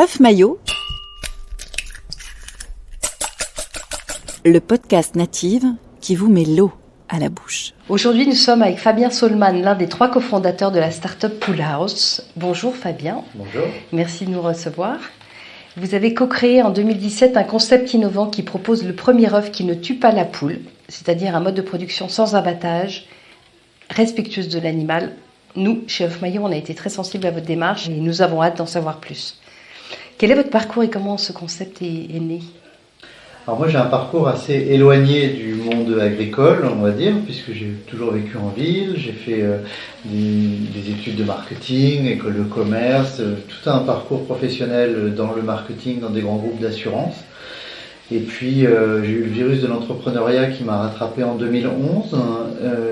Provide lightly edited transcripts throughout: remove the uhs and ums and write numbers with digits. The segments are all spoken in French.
œuf maillot, le podcast native qui vous met l'eau à la bouche. Aujourd'hui, nous sommes avec Fabien Sohlman, l'un des 3 cofondateurs de la start-up Pool House. Bonjour Fabien. Bonjour. Merci de nous recevoir. Vous avez co-créé en 2017 un concept innovant qui propose le premier œuf qui ne tue pas la poule, c'est-à-dire un mode de production sans abattage, respectueuse de l'animal. Nous, chez Œuf Maillot, on a été très sensibles à votre démarche et nous avons hâte d'en savoir plus. Quel est votre parcours et comment ce concept est né ? Alors moi j'ai un parcours assez éloigné du monde agricole, on va dire, puisque j'ai toujours vécu en ville, j'ai fait des études de marketing, école de commerce, tout un parcours professionnel dans le marketing, dans des grands groupes d'assurance. Et puis j'ai eu le virus de l'entrepreneuriat qui m'a rattrapé en 2011.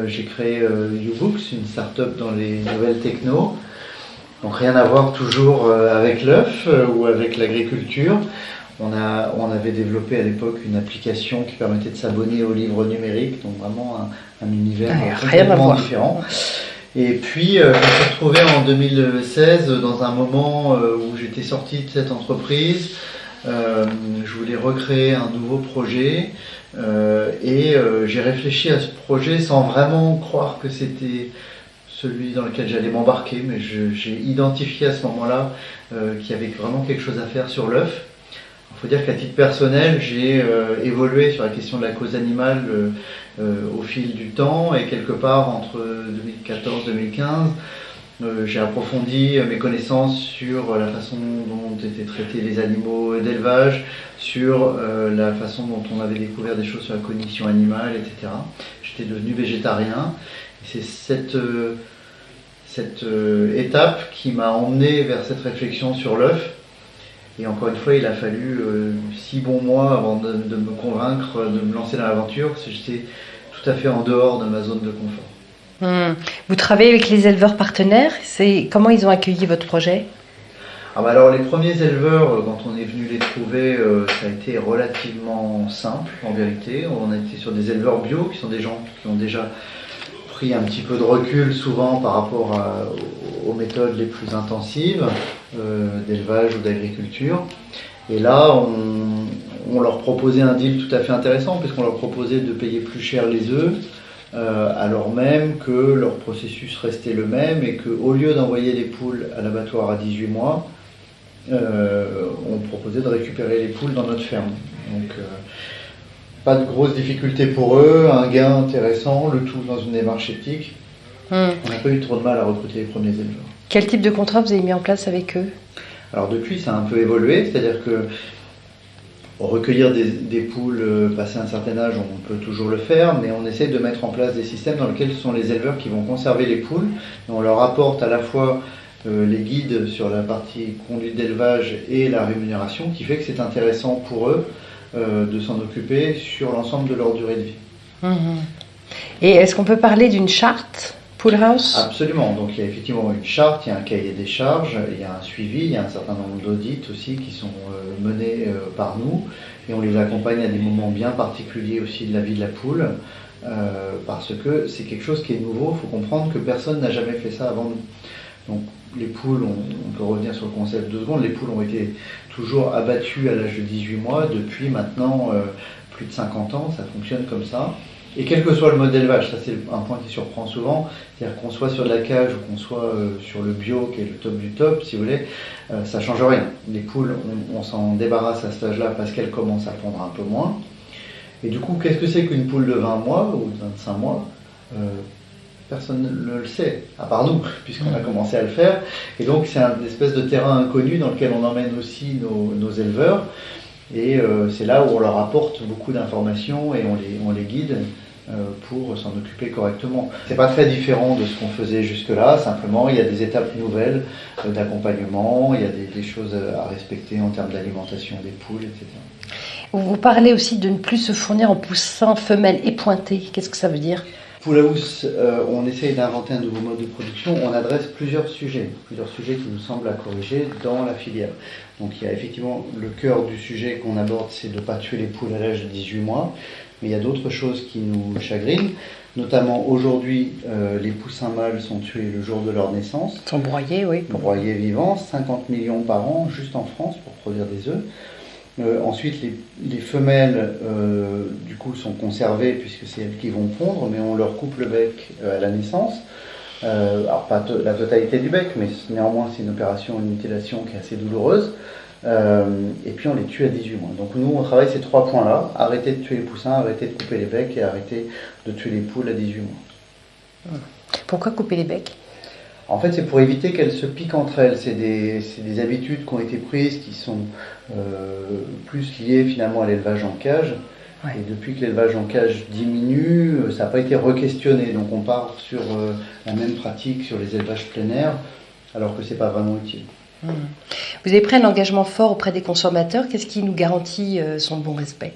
J'ai créé YouBooks, une start-up dans les nouvelles techno. Donc rien à voir toujours avec l'œuf ou avec l'agriculture. On avait développé à l'époque une application qui permettait de s'abonner aux livres numériques, donc vraiment un univers complètement différent. Et puis je me suis retrouvé en 2016 dans un moment où j'étais sorti de cette entreprise. Je voulais recréer un nouveau projet et j'ai réfléchi à ce projet sans vraiment croire que c'était celui dans lequel j'allais m'embarquer, mais j'ai identifié à ce moment-là qu'il y avait vraiment quelque chose à faire sur l'œuf. Il faut dire qu'à titre personnel, j'ai évolué sur la question de la cause animale au fil du temps et quelque part entre 2014 et 2015, j'ai approfondi mes connaissances sur la façon dont étaient traités les animaux d'élevage, sur la façon dont on avait découvert des choses sur la cognition animale, etc. J'étais devenu végétarien. Et c'est cette étape qui m'a emmené vers cette réflexion sur l'œuf. Et encore une fois, il a fallu 6 bons mois avant de me convaincre de me lancer dans l'aventure, parce que j'étais tout à fait en dehors de ma zone de confort. Vous travaillez avec les éleveurs partenaires. Comment ils ont accueilli votre projet ? Alors les premiers éleveurs, quand on est venu les trouver, ça a été relativement simple en vérité. On a été sur des éleveurs bio, qui sont des gens qui ont déjà pris un petit peu de recul souvent par rapport aux méthodes les plus intensives d'élevage ou d'agriculture. Et là, on leur proposait un deal tout à fait intéressant, puisqu'on leur proposait de payer plus cher les œufs, alors même que leur processus restait le même et qu'au lieu d'envoyer les poules à l'abattoir à 18 mois, on proposait de récupérer les poules dans notre ferme. Donc pas de grosses difficultés pour eux, un gain intéressant, le tout dans une démarche éthique. On n'a pas eu trop de mal à recruter les premiers éleveurs. Quel type de contrat vous avez mis en place avec eux ? Alors depuis, ça a un peu évolué, c'est-à-dire que recueillir des poules passé un certain âge, on peut toujours le faire, mais on essaie de mettre en place des systèmes dans lesquels ce sont les éleveurs qui vont conserver les poules. Et on leur apporte à la fois les guides sur la partie conduite d'élevage et la rémunération, qui fait que c'est intéressant pour eux de s'en occuper sur l'ensemble de leur durée de vie. Et est-ce qu'on peut parler d'une charte Pool House ? Absolument, donc il y a effectivement une charte, il y a un cahier des charges, il y a un suivi, il y a un certain nombre d'audits aussi qui sont menés par nous et on les accompagne à des moments bien particuliers aussi de la vie de la poule parce que c'est quelque chose qui est nouveau, il faut comprendre que personne n'a jamais fait ça avant nous. Donc les poules, on peut revenir sur le concept 2 secondes, les poules ont été toujours abattues à l'âge de 18 mois, depuis maintenant plus de 50 ans, ça fonctionne comme ça. Et quel que soit le mode d'élevage, ça c'est un point qui surprend souvent, c'est-à-dire qu'on soit sur de la cage ou qu'on soit sur le bio qui est le top du top, si vous voulez, ça ne change rien. Les poules, on s'en débarrasse à cet âge-là parce qu'elles commencent à pondre un peu moins. Et du coup, qu'est-ce que c'est qu'une poule de 20 mois ou de 25 mois Personne ne le sait, à part nous, puisqu'on a commencé à le faire. Et donc c'est une espèce de terrain inconnu dans lequel on emmène aussi nos éleveurs. Et c'est là où on leur apporte beaucoup d'informations et on les guide pour s'en occuper correctement. C'est pas très différent de ce qu'on faisait jusque-là, simplement il y a des étapes nouvelles d'accompagnement, il y a des choses à respecter en termes d'alimentation des poules, etc. Vous parlez aussi de ne plus se fournir en poussins femelles épointés. Qu'est-ce que ça veut dire ? Pool House, on essaye d'inventer un nouveau mode de production. On adresse plusieurs sujets qui nous semblent à corriger dans la filière. Donc il y a effectivement le cœur du sujet qu'on aborde, c'est de ne pas tuer les poules à l'âge de 18 mois. Mais il y a d'autres choses qui nous chagrinent. Notamment aujourd'hui, les poussins mâles sont tués le jour de leur naissance. Ils sont broyés, oui. Broyés vivants, 50 millions par an juste en France pour produire des œufs. Ensuite, les femelles, du coup, sont conservées puisque c'est elles qui vont pondre, mais on leur coupe le bec à la naissance. Alors pas la totalité du bec, mais néanmoins c'est une opération, une mutilation qui est assez douloureuse. Et puis on les tue à 18 mois. Donc nous on travaille ces 3 points-là, arrêter de tuer les poussins, arrêter de couper les becs et arrêter de tuer les poules à 18 mois. Pourquoi couper les becs ? En fait c'est pour éviter qu'elles se piquent entre elles. C'est des habitudes qui ont été prises qui sont plus liées finalement à l'élevage en cage. Ouais. Et depuis que l'élevage en cage diminue, ça n'a pas été re-questionné. Donc on part sur la même pratique sur les élevages plein air, alors que ce n'est pas vraiment utile. Vous avez pris un engagement fort auprès des consommateurs. Qu'est-ce qui nous garantit son bon respect ?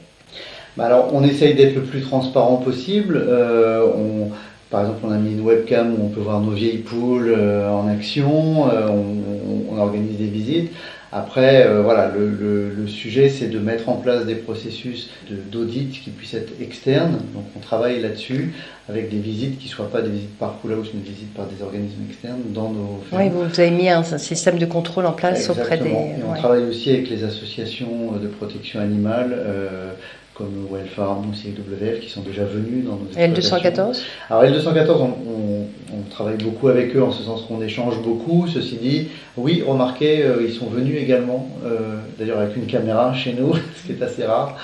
Alors on essaye d'être le plus transparent possible. Par exemple, on a mis une webcam où on peut voir nos vieilles poules en action. On organise des visites. Après, voilà, le sujet, c'est de mettre en place des processus d'audit qui puissent être externes. Donc, on travaille là-dessus avec des visites qui ne soient pas des visites par Pool House, mais des visites par des organismes externes dans nos fermes. Oui, vous avez mis un système de contrôle en place. Exactement. Auprès des... Et on travaille aussi avec les associations de protection animale, comme Well Farm ou CWF, qui sont déjà venus dans nos exploitations. L214 ? Alors L214, on travaille beaucoup avec eux en ce sens qu'on échange beaucoup. Ceci dit, oui, remarquez, ils sont venus également, d'ailleurs avec une caméra chez nous, ce qui est assez rare.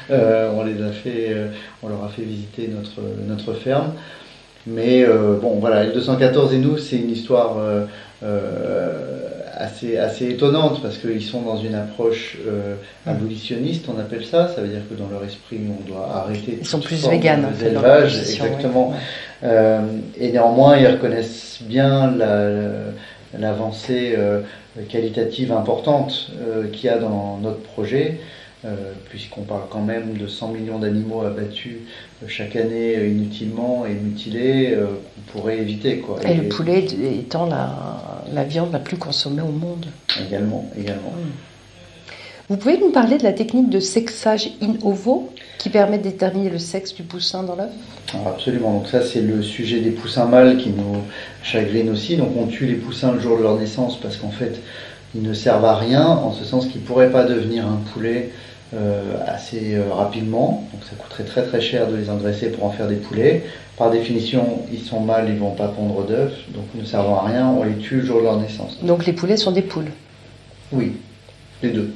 On leur a fait visiter notre ferme. Mais bon, voilà, L214 et nous, c'est une histoire assez étonnante parce qu'ils sont dans une approche abolitionniste, on appelle ça. Ça veut dire que dans leur esprit, on doit arrêter. Ils sont plus véganes. Élevage, exactement. Oui. Et néanmoins, ils reconnaissent bien l'avancée qualitative importante qu'il y a dans notre projet. Puisqu'on parle quand même de 100 millions d'animaux abattus chaque année inutilement et mutilés, qu'on pourrait éviter. Quoi. Et le poulet étant la viande la plus consommée au monde. Également. Vous pouvez nous parler de la technique de sexage in ovo qui permet de déterminer le sexe du poussin dans l'œuf ? Absolument, donc ça c'est le sujet des poussins mâles qui nous chagrine aussi. Donc on tue les poussins le jour de leur naissance parce qu'en fait ils ne servent à rien, en ce sens qu'ils ne pourraient pas devenir un poulet assez rapidement. Donc ça coûterait très très cher de les engraisser pour en faire des poulets. Par définition, ils sont mâles, ils ne vont pas pondre d'œufs, donc ne servant à rien, on les tue le jour de leur naissance. Donc les poulets sont des poules ? Oui, les deux.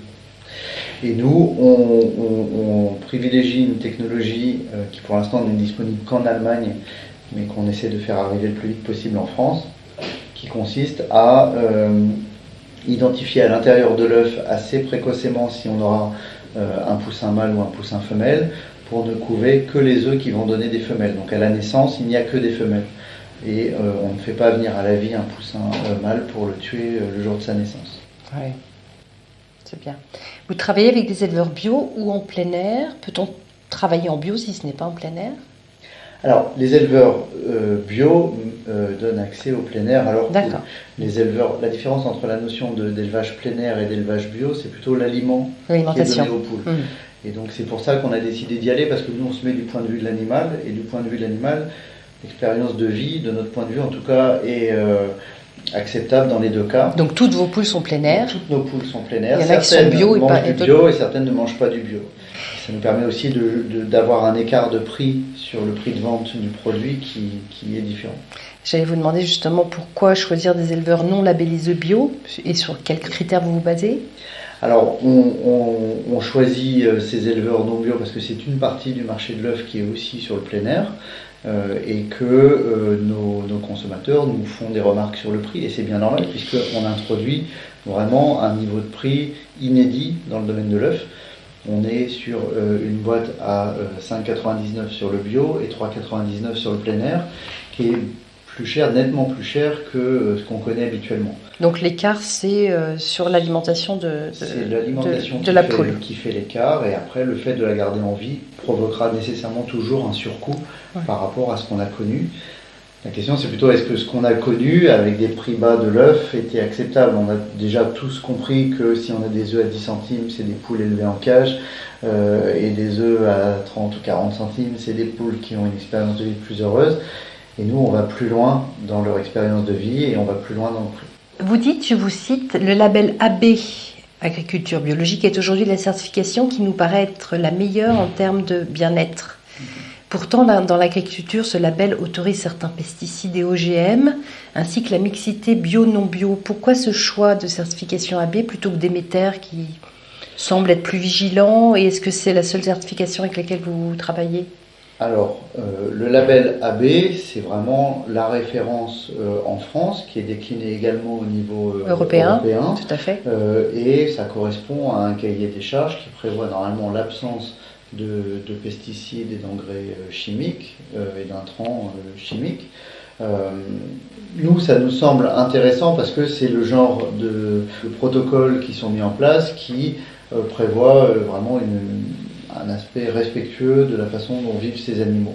Et nous, on privilégie une technologie qui pour l'instant n'est disponible qu'en Allemagne, mais qu'on essaie de faire arriver le plus vite possible en France, qui consiste à identifier à l'intérieur de l'œuf assez précocement si on aura un poussin mâle ou un poussin femelle, pour ne couver que les œufs qui vont donner des femelles. Donc à la naissance, il n'y a que des femelles. Et on ne fait pas venir à la vie un poussin mâle pour le tuer le jour de sa naissance. Oui, c'est bien. Vous travaillez avec des éleveurs bio ou en plein air ? Peut-on travailler en bio si ce n'est pas en plein air ? Alors, les éleveurs bio donnent accès au plein air, alors que les éleveurs, la différence entre la notion d'élevage plein air et d'élevage bio, c'est plutôt l'alimentation qui est donné aux poules. Et donc c'est pour ça qu'on a décidé d'y aller, parce que nous on se met du point de vue de l'animal, et du point de vue de l'animal, l'expérience de vie, de notre point de vue en tout cas, est acceptable dans les deux cas. Donc toutes vos poules sont plein air ? Toutes nos poules sont plein air. Il y en a qui sont bio et mangent du bio et certaines ne mangent pas du bio. Ça nous permet aussi d'avoir un écart de prix sur le prix de vente du produit qui est différent. J'allais vous demander justement pourquoi choisir des éleveurs non labellisés bio et sur quels critères vous vous basez ? Alors, on choisit ces éleveurs non bio parce que c'est une partie du marché de l'œuf qui est aussi sur le plein air et que nos consommateurs nous font des remarques sur le prix. Et c'est bien normal puisqu'on introduit vraiment un niveau de prix inédit dans le domaine de l'œuf. On est sur une boîte à 5,99 sur le bio et 3,99 sur le plein air, qui est plus cher, nettement plus cher que ce qu'on connaît habituellement. Donc l'écart, c'est sur l'alimentation de la poule qui fait l'écart, et après le fait de la garder en vie provoquera nécessairement toujours un surcoût par rapport à ce qu'on a connu. La question, c'est plutôt est-ce que ce qu'on a connu avec des prix bas de l'œuf était acceptable? On a déjà tous compris que si on a des œufs à 10 centimes, c'est des poules élevées en cage, et des œufs à 30 ou 40 centimes, c'est des poules qui ont une expérience de vie plus heureuse. Et nous, on va plus loin dans leur expérience de vie et on va plus loin dans le prix. Vous dites, je vous cite, le label AB, agriculture biologique, est aujourd'hui la certification qui nous paraît être la meilleure en termes de bien-être. Pourtant, dans l'agriculture, ce label autorise certains pesticides et OGM, ainsi que la mixité bio-non bio. Pourquoi ce choix de certification AB plutôt que Déméter qui semble être plus vigilant? Et est-ce que c'est la seule certification avec laquelle vous travaillez? Alors, le label AB, c'est vraiment la référence en France, qui est déclinée également au niveau européen. Tout à fait. Et ça correspond à un cahier des charges qui prévoit normalement l'absence de pesticides et d'engrais chimiques et d'intrants chimiques. Nous, ça nous semble intéressant parce que c'est le genre de protocoles qui sont mis en place qui prévoit vraiment un aspect respectueux de la façon dont vivent ces animaux.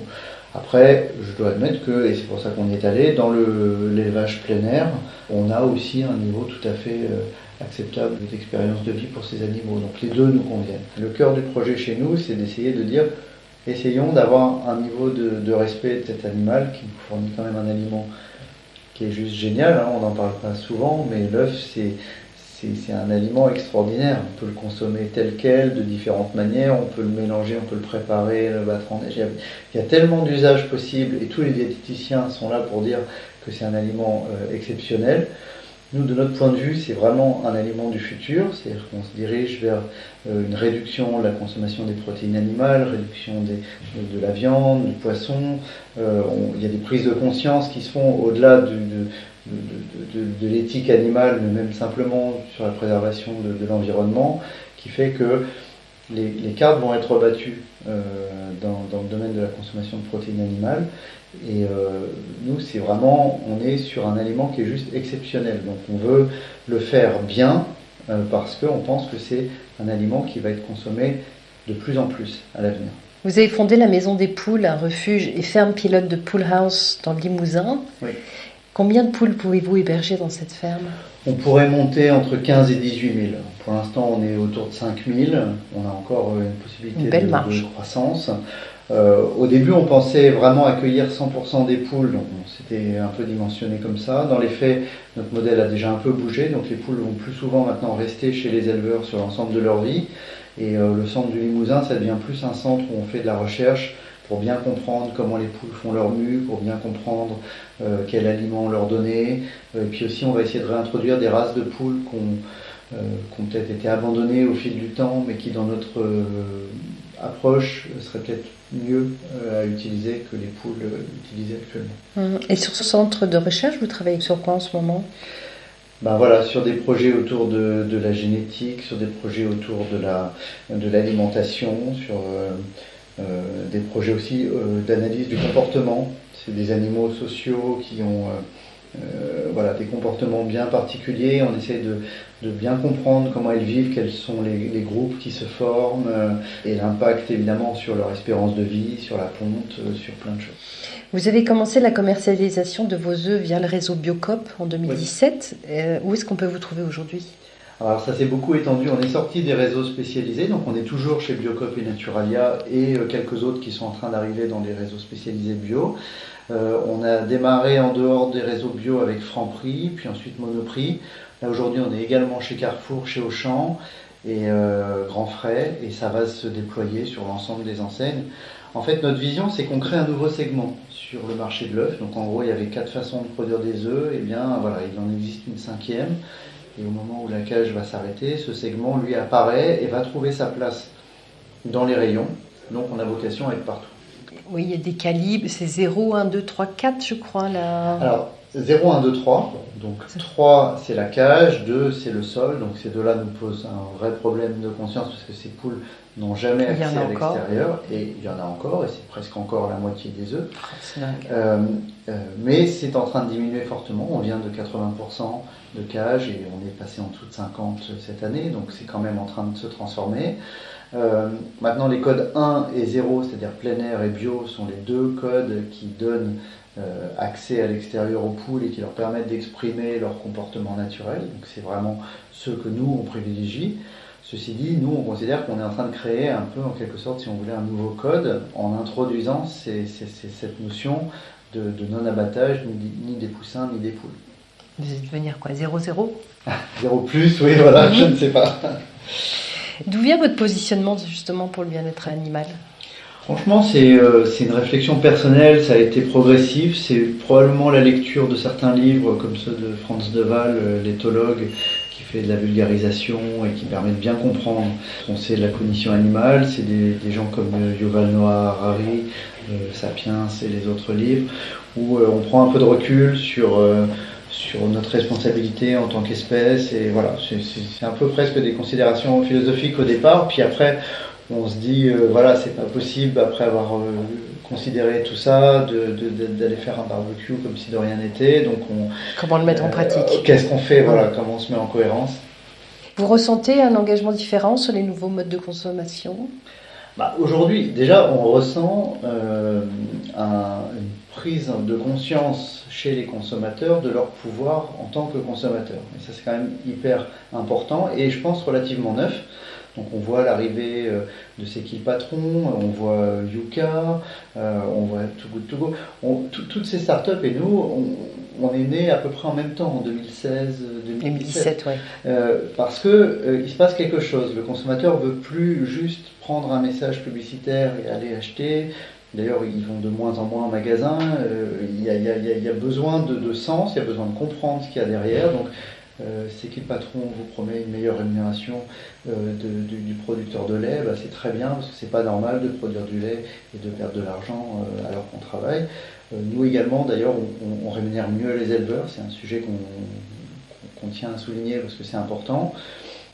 Après, je dois admettre que, et c'est pour ça qu'on y est allé, dans l'élevage plein air, on a aussi un niveau tout à fait acceptable d'expérience de vie pour ces animaux. Donc les deux nous conviennent. Le cœur du projet chez nous, c'est d'essayer de dire, essayons d'avoir un niveau de respect de cet animal qui nous fournit quand même un aliment qui est juste génial, hein, on n'en parle pas souvent, mais l'œuf, c'est un aliment extraordinaire. On peut le consommer tel quel, de différentes manières, on peut le mélanger, on peut le préparer, le battre en neige. Il y a tellement d'usages possibles et tous les diététiciens sont là pour dire que c'est un aliment exceptionnel. Nous, de notre point de vue, c'est vraiment un aliment du futur, c'est-à-dire qu'on se dirige vers une réduction de la consommation des protéines animales, réduction de la viande, du poisson. Il y a des prises de conscience qui se font au-delà de l'éthique animale, mais même simplement sur la préservation de l'environnement, qui fait que les cartes vont être battues dans le domaine de la consommation de protéines animales. Et nous, c'est vraiment, on est sur un aliment qui est juste exceptionnel. Donc on veut le faire bien parce qu'on pense que c'est un aliment qui va être consommé de plus en plus à l'avenir. Vous avez fondé la Maison des Poules, un refuge et ferme pilote de Pool House dans le Limousin. Oui. Combien de poules pouvez-vous héberger dans cette ferme? On pourrait monter entre 15 et 18 000. Pour l'instant, on est autour de 5 000. On a encore une possibilité de croissance. Au début, on pensait vraiment accueillir 100% des poules, donc on s'était un peu dimensionné comme ça. Dans les faits, notre modèle a déjà un peu bougé, donc les poules vont plus souvent maintenant rester chez les éleveurs sur l'ensemble de leur vie. Et le centre du Limousin, ça devient plus un centre où on fait de la recherche pour bien comprendre comment les poules font leur mue, pour bien comprendre quel aliment leur donner. Et puis aussi, on va essayer de réintroduire des races de poules qui ont peut-être été abandonnées au fil du temps, mais qui dans notre approche seraient peut-être mieux à utiliser que les poules utilisées actuellement. Et sur ce centre de recherche, vous travaillez sur quoi en ce moment? Ben voilà, sur des projets autour de la génétique, sur des projets autour de l'alimentation, sur des projets aussi d'analyse du comportement. C'est des animaux sociaux qui ont des comportements bien particuliers. On essaie de bien comprendre comment ils vivent, quels sont les groupes qui se forment et l'impact évidemment sur leur espérance de vie, sur la ponte, sur plein de choses. Vous avez commencé la commercialisation de vos œufs via le réseau Biocop en 2017. Oui. Où est-ce qu'on peut vous trouver aujourd'hui? Alors ça s'est beaucoup étendu, on est sorti des réseaux spécialisés, donc on est toujours chez Biocop et Naturalia et quelques autres qui sont en train d'arriver dans les réseaux spécialisés bio. On a démarré en dehors des réseaux bio avec Franprix, puis ensuite Monoprix. Là aujourd'hui on est également chez Carrefour, chez Auchan et Grand Frais, et ça va se déployer sur l'ensemble des enseignes. En fait, notre vision, c'est qu'on crée un nouveau segment sur le marché de l'œuf. Donc en gros, il y avait 4 façons de produire des œufs, et bien voilà, il en existe une 5e. Et au moment où la cage va s'arrêter, ce segment, lui, apparaît et va trouver sa place dans les rayons. Donc on a vocation à être partout. Oui, il y a des calibres, c'est 0, 1, 2, 3, 4, je crois. Là. Alors, 0, 1, 2, 3. Donc 3, c'est la cage, 2, c'est le sol. Donc ces deux-là nous posent un vrai problème de conscience parce que ces poules n'ont jamais accès à l'extérieur. Et il y en a encore, et c'est presque encore la moitié des œufs. C'est dingue. Mais c'est en train de diminuer fortement. On vient de 80% de cage et on est passé en dessous de 50 cette année. Donc c'est quand même en train de se transformer. Maintenant, les codes 1 et 0, c'est-à-dire plein air et bio, sont les deux codes qui donnent accès à l'extérieur aux poules et qui leur permettent d'exprimer leur comportement naturel. Donc c'est vraiment ceux que nous, on privilégie. Ceci dit, nous, on considère qu'on est en train de créer un peu, en quelque sorte, si on voulait, un nouveau code en introduisant cette notion de non-abattage ni des poussins ni des poules. Vous allez devenir quoi, 0-0 0 plus, oui, voilà, je ne sais pas. D'où vient votre positionnement justement pour le bien-être animal ? Franchement, c'est une réflexion personnelle, ça a été progressif, c'est probablement la lecture de certains livres comme ceux de Franz de Waal, l'éthologue, qui fait de la vulgarisation et qui permet de bien comprendre ce qu'on sait de la cognition animale. C'est des gens comme Yuval Noah Harari, Sapiens et les autres livres, où on prend un peu de recul sur notre responsabilité en tant qu'espèce, et voilà, c'est un peu presque des considérations philosophiques au départ, puis après on se dit voilà, c'est pas possible après avoir considéré tout ça d'aller faire un barbecue comme si de rien n'était, donc comment le mettre en pratique, qu'est-ce qu'on fait, voilà, comment on se met en cohérence. Vous ressentez un engagement différent sur les nouveaux modes de consommation ? Aujourd'hui, déjà, on ressent une prise de conscience chez les consommateurs de leur pouvoir en tant que consommateurs. Et ça, c'est quand même hyper important et je pense relativement neuf. Donc on voit l'arrivée de C'est qui le patron, on voit Yuka, on voit Too Good To Go. Toutes ces startups et nous, on est nés à peu près en même temps, en 2016-2017. Ouais. Parce qu'il se passe quelque chose. Le consommateur ne veut plus juste prendre un message publicitaire et aller acheter. D'ailleurs, ils vont de moins en moins en magasin. Il y a besoin de sens, il y a besoin de comprendre ce qu'il y a derrière. Donc, C'est qui le patron vous promet une meilleure rémunération du producteur de lait, c'est très bien parce que c'est pas normal de produire du lait et de perdre de l'argent alors qu'on travaille. Nous également d'ailleurs on rémunère mieux les éleveurs, c'est un sujet qu'on tient à souligner parce que c'est important.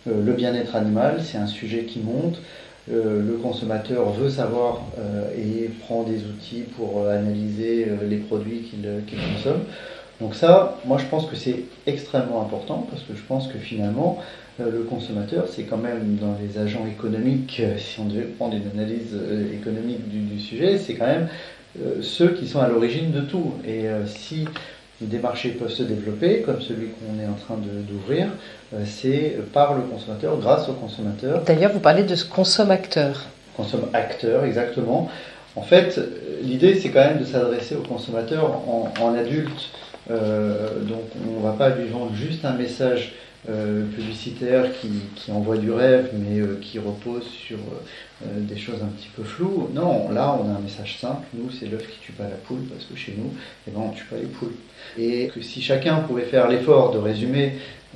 Le bien-être animal, c'est un sujet qui monte. Le consommateur veut savoir et prend des outils pour analyser les produits qu'il consomme. Donc ça, moi je pense que c'est extrêmement important parce que je pense que finalement le consommateur c'est quand même dans les agents économiques, si on devait prendre une analyse économique du sujet, c'est quand même ceux qui sont à l'origine de tout. Et si des marchés peuvent se développer comme celui qu'on est en train d'ouvrir, c'est par le consommateur, grâce au consommateur. D'ailleurs vous parlez de ce consomme-acteur. Consomme-acteur, exactement. En fait, l'idée c'est quand même de s'adresser au consommateur en adulte. Donc on ne va pas lui vendre juste un message publicitaire qui envoie du rêve mais qui repose sur des choses un petit peu floues. Non, là on a un message simple, nous c'est l'œuf qui tue pas la poule parce que chez nous on ne tue pas les poules. Et que si chacun pouvait faire l'effort de résumer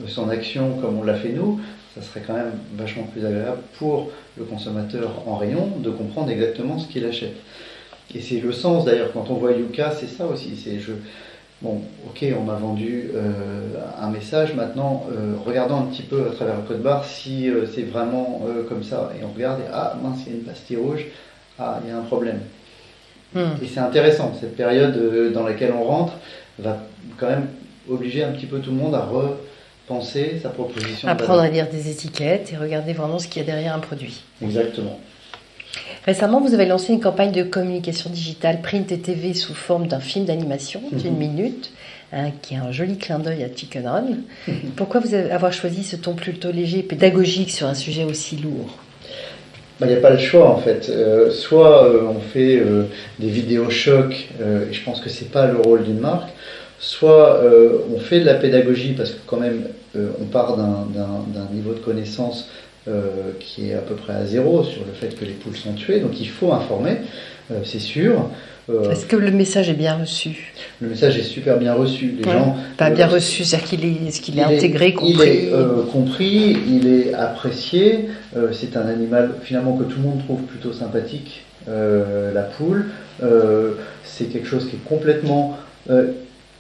son action comme on l'a fait nous, ça serait quand même vachement plus agréable pour le consommateur en rayon de comprendre exactement ce qu'il achète. Et c'est le sens d'ailleurs quand on voit Yuka, c'est ça aussi, bon, ok, on m'a vendu un message, maintenant regardons un petit peu à travers le code barre si c'est vraiment comme ça. Et on regarde et ah mince, il y a une pastille rouge, ah il y a un problème. Et c'est intéressant, cette période dans laquelle on rentre va quand même obliger un petit peu tout le monde à repenser sa proposition. Apprendre à lire des étiquettes et regarder vraiment ce qu'il y a derrière un produit. Exactement. Récemment, vous avez lancé une campagne de communication digitale, print et TV sous forme d'un film d'animation d'une minute, qui est un joli clin d'œil à Chicken Run. Pourquoi avoir choisi ce ton plutôt léger et pédagogique sur un sujet aussi lourd ? Il n'y a pas le choix en fait. Soit on fait des vidéos chocs, et je pense que c'est pas le rôle d'une marque, soit on fait de la pédagogie parce que quand même on part d'un niveau de connaissance qui est à peu près à zéro sur le fait que les poules sont tuées, donc il faut informer, c'est sûr. Est-ce que le message est bien reçu ? Le message est super bien reçu. Les gens, pas bien reçu, c'est-à-dire qu'il est intégré, compris. Il est compris, il est apprécié. C'est un animal finalement que tout le monde trouve plutôt sympathique, la poule. C'est quelque chose qui est complètement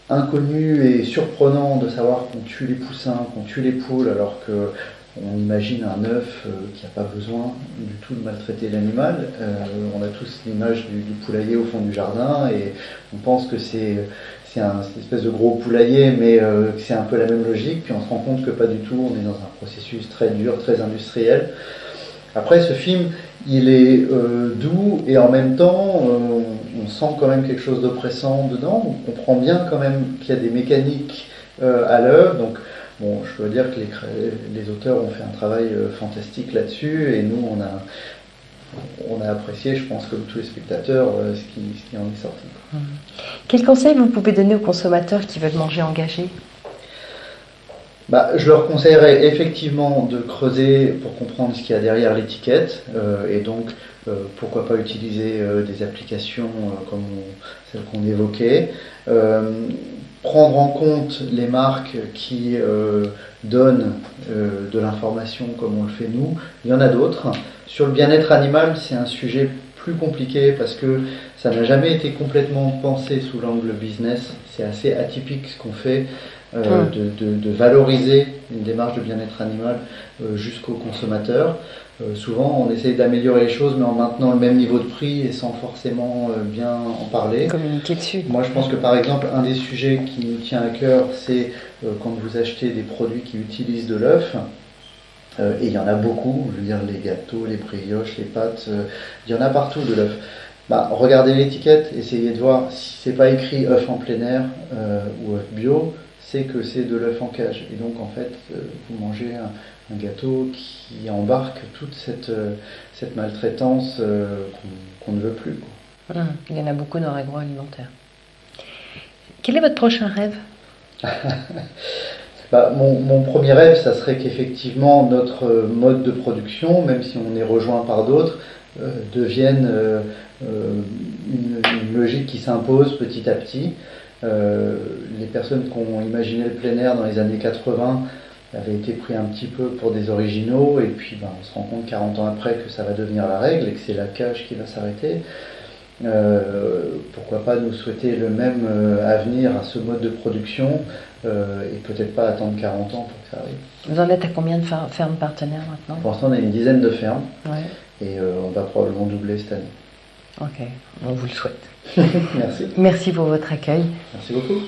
inconnu et surprenant de savoir qu'on tue les poussins, qu'on tue les poules, alors que on imagine un œuf qui n'a pas besoin du tout de maltraiter l'animal. On a tous l'image du poulailler au fond du jardin et on pense que c'est une espèce de gros poulailler, mais que c'est un peu la même logique. Puis on se rend compte que pas du tout, on est dans un processus très dur, très industriel. Après, ce film, il est doux et en même temps, on sent quand même quelque chose d'oppressant dedans. On comprend bien quand même qu'il y a des mécaniques à l'œuvre. Donc, bon, je dois dire que les auteurs ont fait un travail fantastique là-dessus et nous, on a apprécié, je pense, comme tous les spectateurs, ce qui en est sorti. Quel conseil vous pouvez donner aux consommateurs qui veulent manger engagé ? Je leur conseillerais effectivement de creuser pour comprendre ce qu'il y a derrière l'étiquette et donc pourquoi pas utiliser des applications comme celles qu'on évoquait, prendre en compte les marques qui donnent de l'information comme on le fait nous. Il y en a d'autres. Sur le bien-être animal, c'est un sujet plus compliqué parce que ça n'a jamais été complètement pensé sous l'angle business. C'est assez atypique ce qu'on fait. De valoriser une démarche de bien-être animal jusqu'au consommateur. Souvent, on essaye d'améliorer les choses, mais en maintenant le même niveau de prix et sans forcément bien en parler. Communiquer dessus. Moi, je pense que par exemple, un des sujets qui nous tient à cœur, c'est quand vous achetez des produits qui utilisent de l'œuf. Et il y en a beaucoup, je veux dire les gâteaux, les brioches, les pâtes, il y en a partout de l'œuf. Regardez l'étiquette, essayez de voir si c'est pas écrit œuf en plein air ou œuf bio, c'est que c'est de l'œuf en cage. Et donc en fait, vous mangez un gâteau qui embarque toute cette maltraitance qu'on ne veut plus. Il y en a beaucoup dans l'agroalimentaire. Quel est votre prochain rêve ? Mon premier rêve, ça serait qu'effectivement notre mode de production, même si on est rejoint par d'autres, devienne une logique qui s'impose petit à petit. Les personnes qui ont imaginé le plein air dans les années 80 avaient été pris un petit peu pour des originaux et puis on se rend compte 40 ans après que ça va devenir la règle et que c'est la cage qui va s'arrêter. Pourquoi pas nous souhaiter le même avenir à ce mode de production et peut-être pas attendre 40 ans pour que ça arrive. Vous en êtes à combien de fermes partenaires maintenant ? Pour l'instant on a une dizaine de fermes et on va probablement doubler cette année. Ok, on vous le souhaite. Merci. Merci pour votre accueil. Merci beaucoup.